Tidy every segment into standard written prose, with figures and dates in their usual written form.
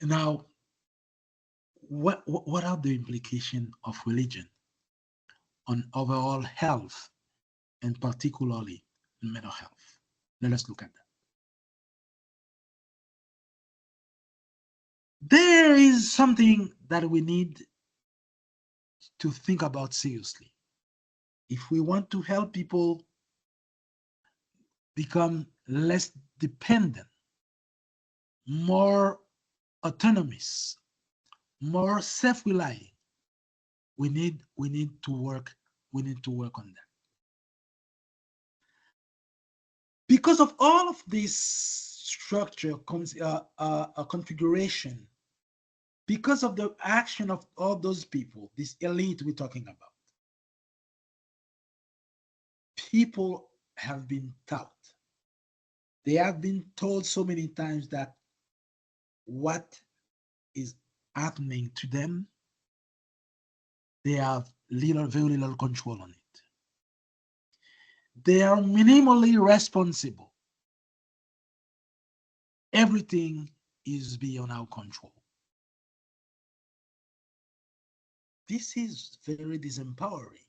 Now, what are the implications of religion on overall health and particularly mental health? Let us look at that. There is something that we need to think about seriously. If we want to help people become less dependent, more autonomous, more self-reliant, we need to work on that. Because of all of this structure configuration, because of the action of all those people, this elite we're talking about, people have been taught. They have been told so many times that what is happening to them, they have very little control on it. They are minimally responsible. Everything is beyond our control. This is very disempowering.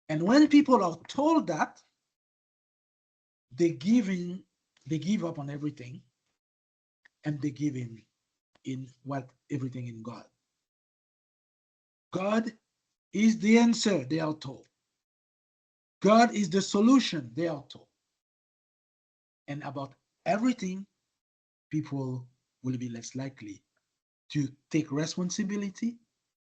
And when people are told that, they give in, they give up on everything, and they give in what everything in God. God is the answer, they are told. God is the solution, they are told. And about everything, people will be less likely to take responsibility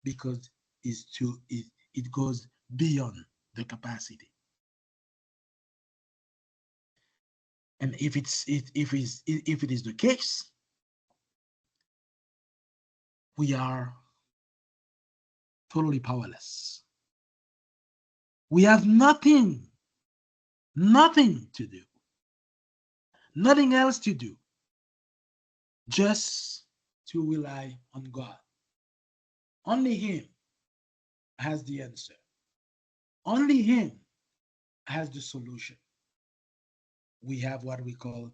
because it goes beyond the capacity. And if it is the case, we are totally powerless. We have nothing to do, nothing else to do, just to rely on God. Only Him has the answer. Only Him has the solution. We have what we call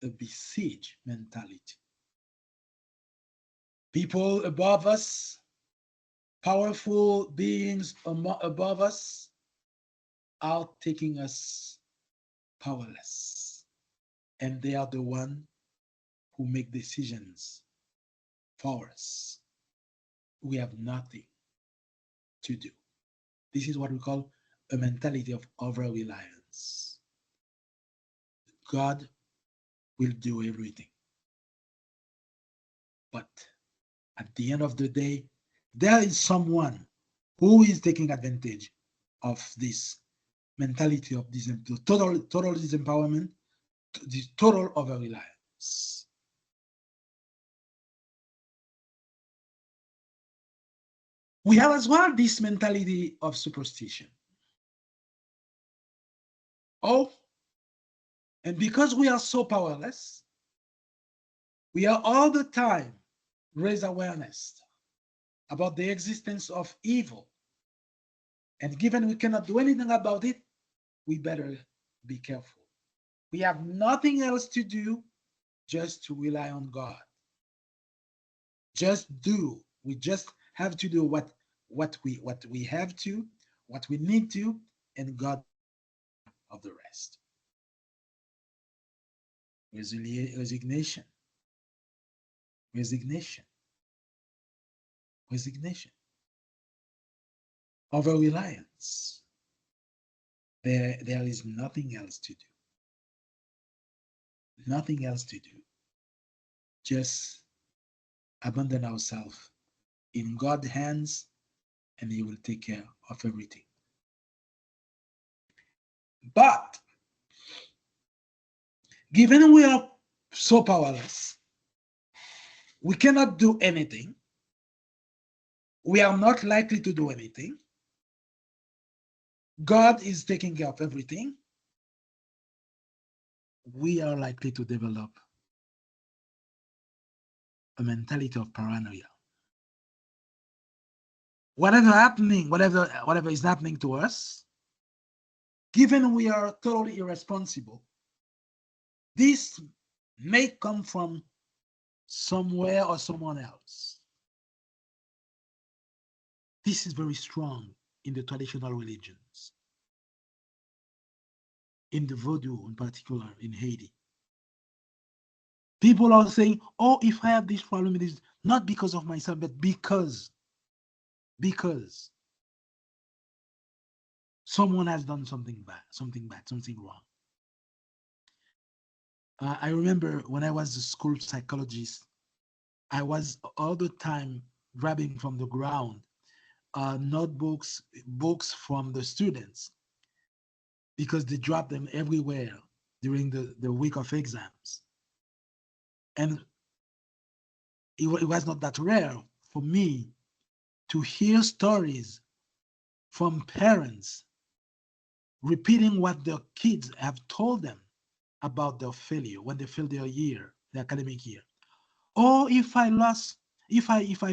a besiege mentality. People above us, powerful beings above us, are taking us powerless. And they are the one who make decisions for us. We have nothing to do. This is what we call a mentality of over reliance. God will do everything. But at the end of the day, there is someone who is taking advantage of this mentality of this total disempowerment, this total over reliance. We have as well this mentality of superstition. Oh, and because we are so powerless, we are all the time raise awareness about the existence of evil. And given we cannot do anything about it, we better be careful. We have nothing else to do just to rely on God. Just do. We just have to do what we have to, what we need to, and God of the rest. Resignation, resignation, resignation, over reliance. There is nothing else to do. Nothing else to do. Just abandon ourselves in God's hands, and He will take care of everything. But given we are so powerless, we cannot do anything. We are not likely to do anything. God is taking care of everything. We are likely to develop a mentality of paranoia. Whatever is happening to us, given we are totally irresponsible, this may come from somewhere or someone else. This is very strong in the traditional religions, in the Vodou in particular in Haiti. People are saying, oh, if I have this problem, it is not because of myself, but because someone has done something bad, something wrong. I remember when I was a school psychologist, I was all the time grabbing from the ground notebooks, books from the students because they dropped them everywhere during the week of exams. And it was not that rare for me to hear stories from parents repeating what their kids have told them about their failure when they failed their year, the academic year. Or if I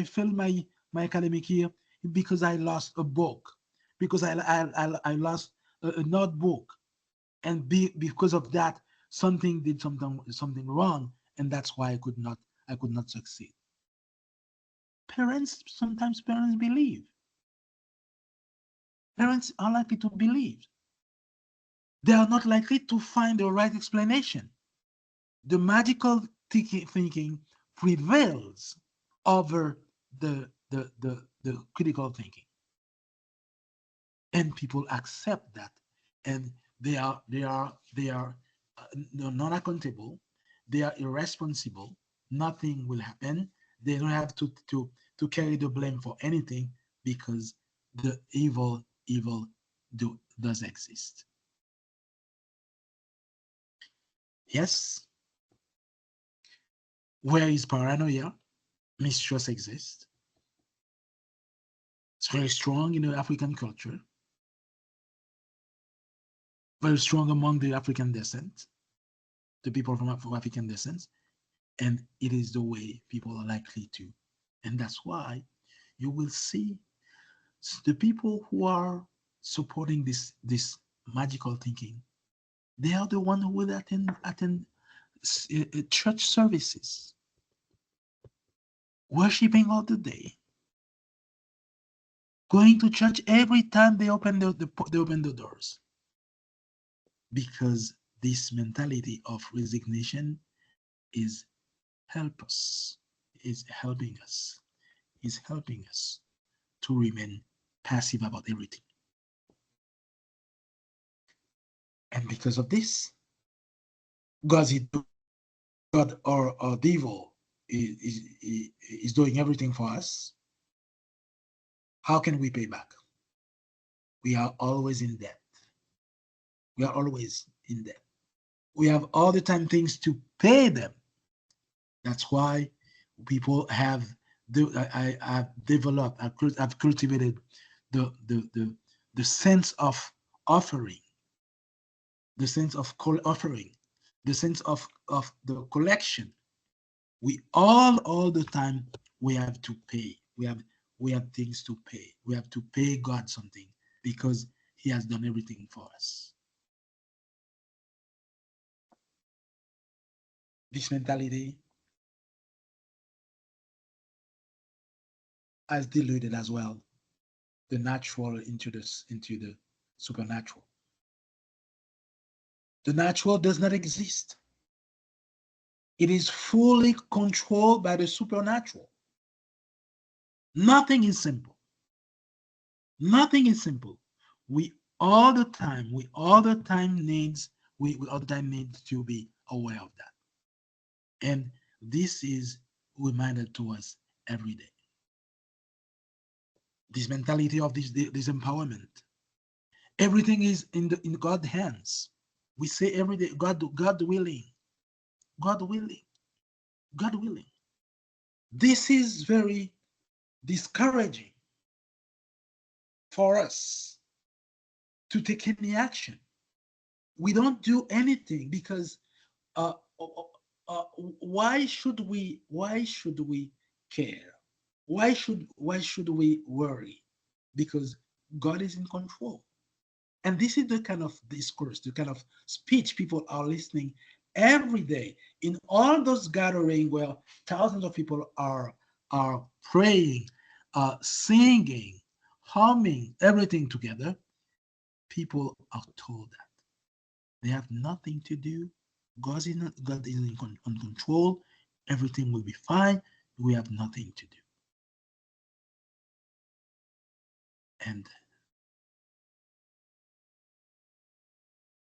failed my academic year because I lost a book, because I lost a notebook, and because of that something did something wrong, and that's why I could not succeed. Sometimes parents believe. Parents are likely to believe. They are not likely to find the right explanation. The magical thinking prevails over the critical thinking, and people accept that, and they are not accountable. They are irresponsible. Nothing will happen. They don't have to carry the blame for anything because the evil does exist. Yes, where is paranoia? Mistrust exists. It's very strong in the African culture, very strong among the African descent, the people from African descent, and it is the way people are likely to. And that's why you will see the people who are supporting this magical thinking. They are the one who will attend church services, worshiping all the day, going to church every time they open the doors, because this mentality of resignation is help us, is helping us, is helping us to remain passive about everything. And because of this, God is God or devil is doing everything for us. How can we pay back? We are always in debt. We are always in debt. We have all the time things to pay them. That's why people have developed, I've cultivated the sense of offering, the sense of offering, the sense of the collection. We all the time we have to pay. We have things to pay. We have to pay God something because He has done everything for us. This mentality has diluted as well the natural into the supernatural. The natural does not exist. It is fully controlled by the supernatural. Nothing is simple. Nothing is simple. We all the time need to be aware of that. And this is reminded to us every day. This mentality of this empowerment. Everything is in God's hands. We say every day, God willing, God willing, God willing. This is very discouraging for us to take any action. We don't do anything because uh, uh, why should we care? Why should we worry? Because God is in control. And this is the kind of discourse, the kind of speech people are listening every day in all those gatherings where thousands of people are praying, singing, humming, everything together, people are told that they have nothing to do. God is on control. Everything will be fine. We have nothing to do. And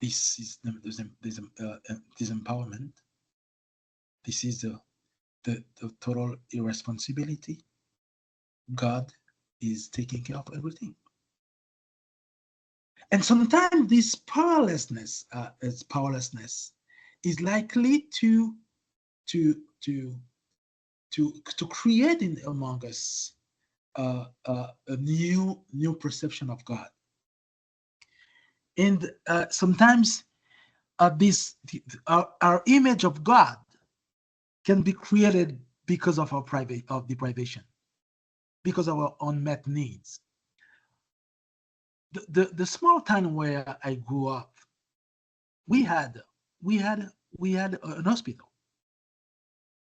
this is this empowerment. This is the total irresponsibility. God is taking care of everything. And sometimes this powerlessness is likely to to to create in among us a new perception of God. And sometimes this our image of God can be created because of our private of deprivation, because of our unmet needs. The small town where I grew up, we had we had an hospital.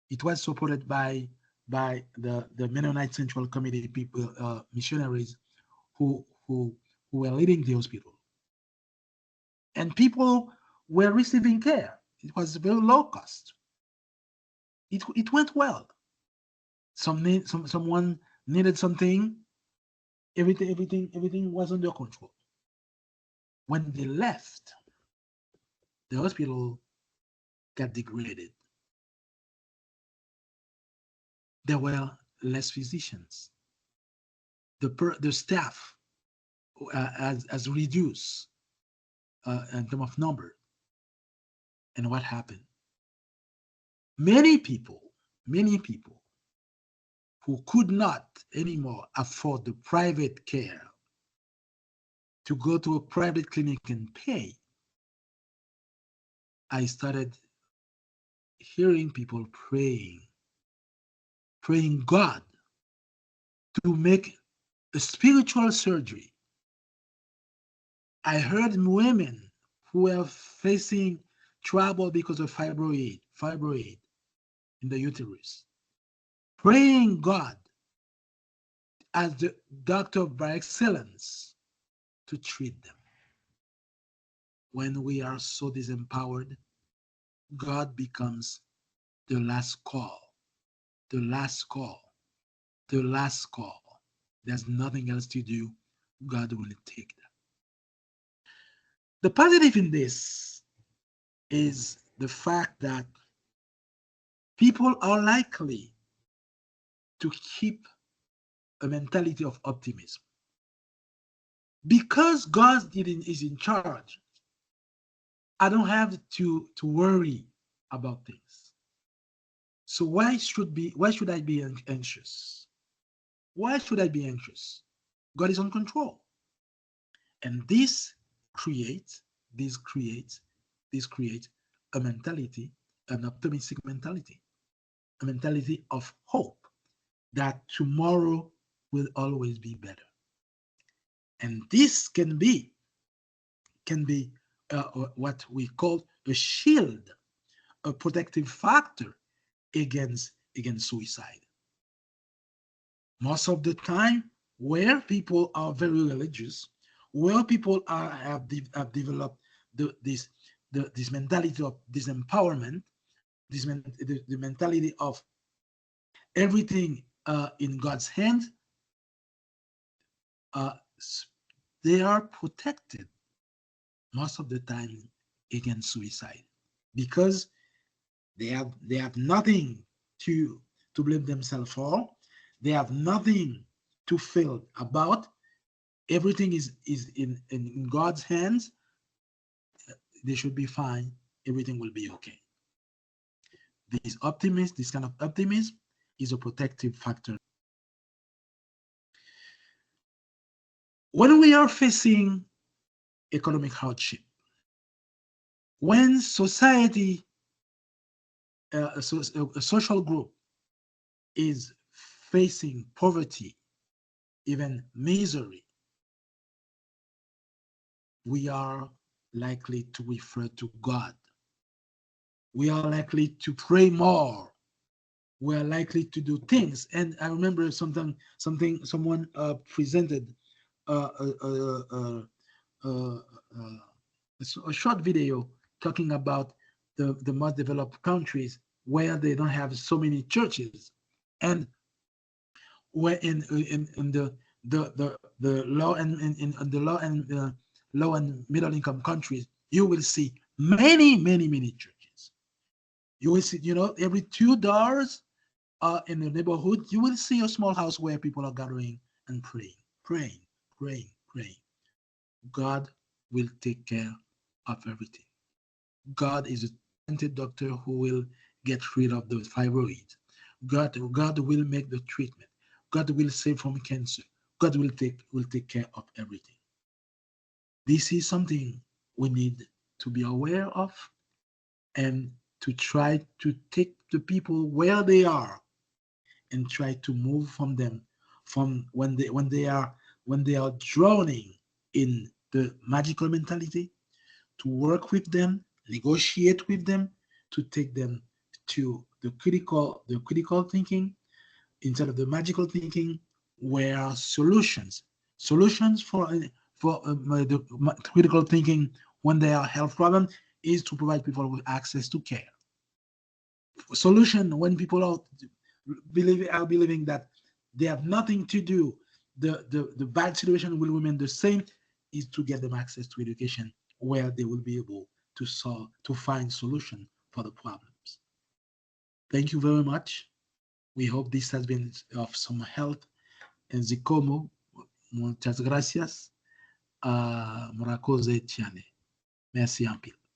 It was supported by the Mennonite Central Committee people, missionaries who were leading the hospital, and people were receiving care. It was very low cost. It went well. Someone needed something. Everything was under control. When they left, the hospital got degraded. There were less physicians. The staff has reduced in terms of number. And what happened? Many people, many people who could not anymore afford the private care to go to a private clinic and pay, I started hearing people praying God to make a spiritual surgery. I heard women who were facing trouble because of fibroid in the uterus, praying God as the doctor by excellence to treat them. When we are so disempowered, God becomes the last call, the last call, the last call. There's nothing else to do. God will take that. The positive in this is the fact that people are likely to keep a mentality of optimism. Because God is in charge, I don't have to worry about things. So why should I be anxious? Why should I be anxious? God is on control. And creates, this creates, this creates a mentality, an optimistic mentality, a mentality of hope that tomorrow will always be better. And this can be what we call a shield, a protective factor against suicide. Most of the time, where people are very religious, where people have developed this this mentality of disempowerment, the mentality of everything in God's hand, uh, they are protected most of the time against suicide because they have nothing to blame themselves for. They have nothing to feel about. Everything is in God's hands. They should be fine. Everything will be okay. This kind of optimism is a protective factor. When we are facing economic hardship, when society, a social group is facing poverty, even misery, we are likely to refer to God. we are likely to pray more. We are likely to do things. And I remember someone presented uh, uh, uh, uh, uh, uh, a short video talking about the most developed countries where they don't have so many churches, and where in the low and in the low and middle income countries, you will see many churches. You will see, every 2 doors in the neighborhood, you will see a small house where people are gathering and praying, praying. God will take care of everything. God is a talented doctor who will get rid of the fibroids. God will make the treatment. God will save from cancer. God will take care of everything. This is something we need to be aware of, and to try to take the people where they are and try to move from them, from when they are drowning in the magical mentality, to work with them, negotiate with them, to take them to the critical thinking instead of the magical thinking, where solutions for the critical thinking when there are health problems is to provide people with access to care. Solution when people are believing that they have nothing to do, the bad situation will remain the same, is to get them access to education where they will be able to find solution for the problems. Thank you very much. We hope this has been of some help. En Zikomo, muchas gracias. Murakoze Tiane. Merci en pile.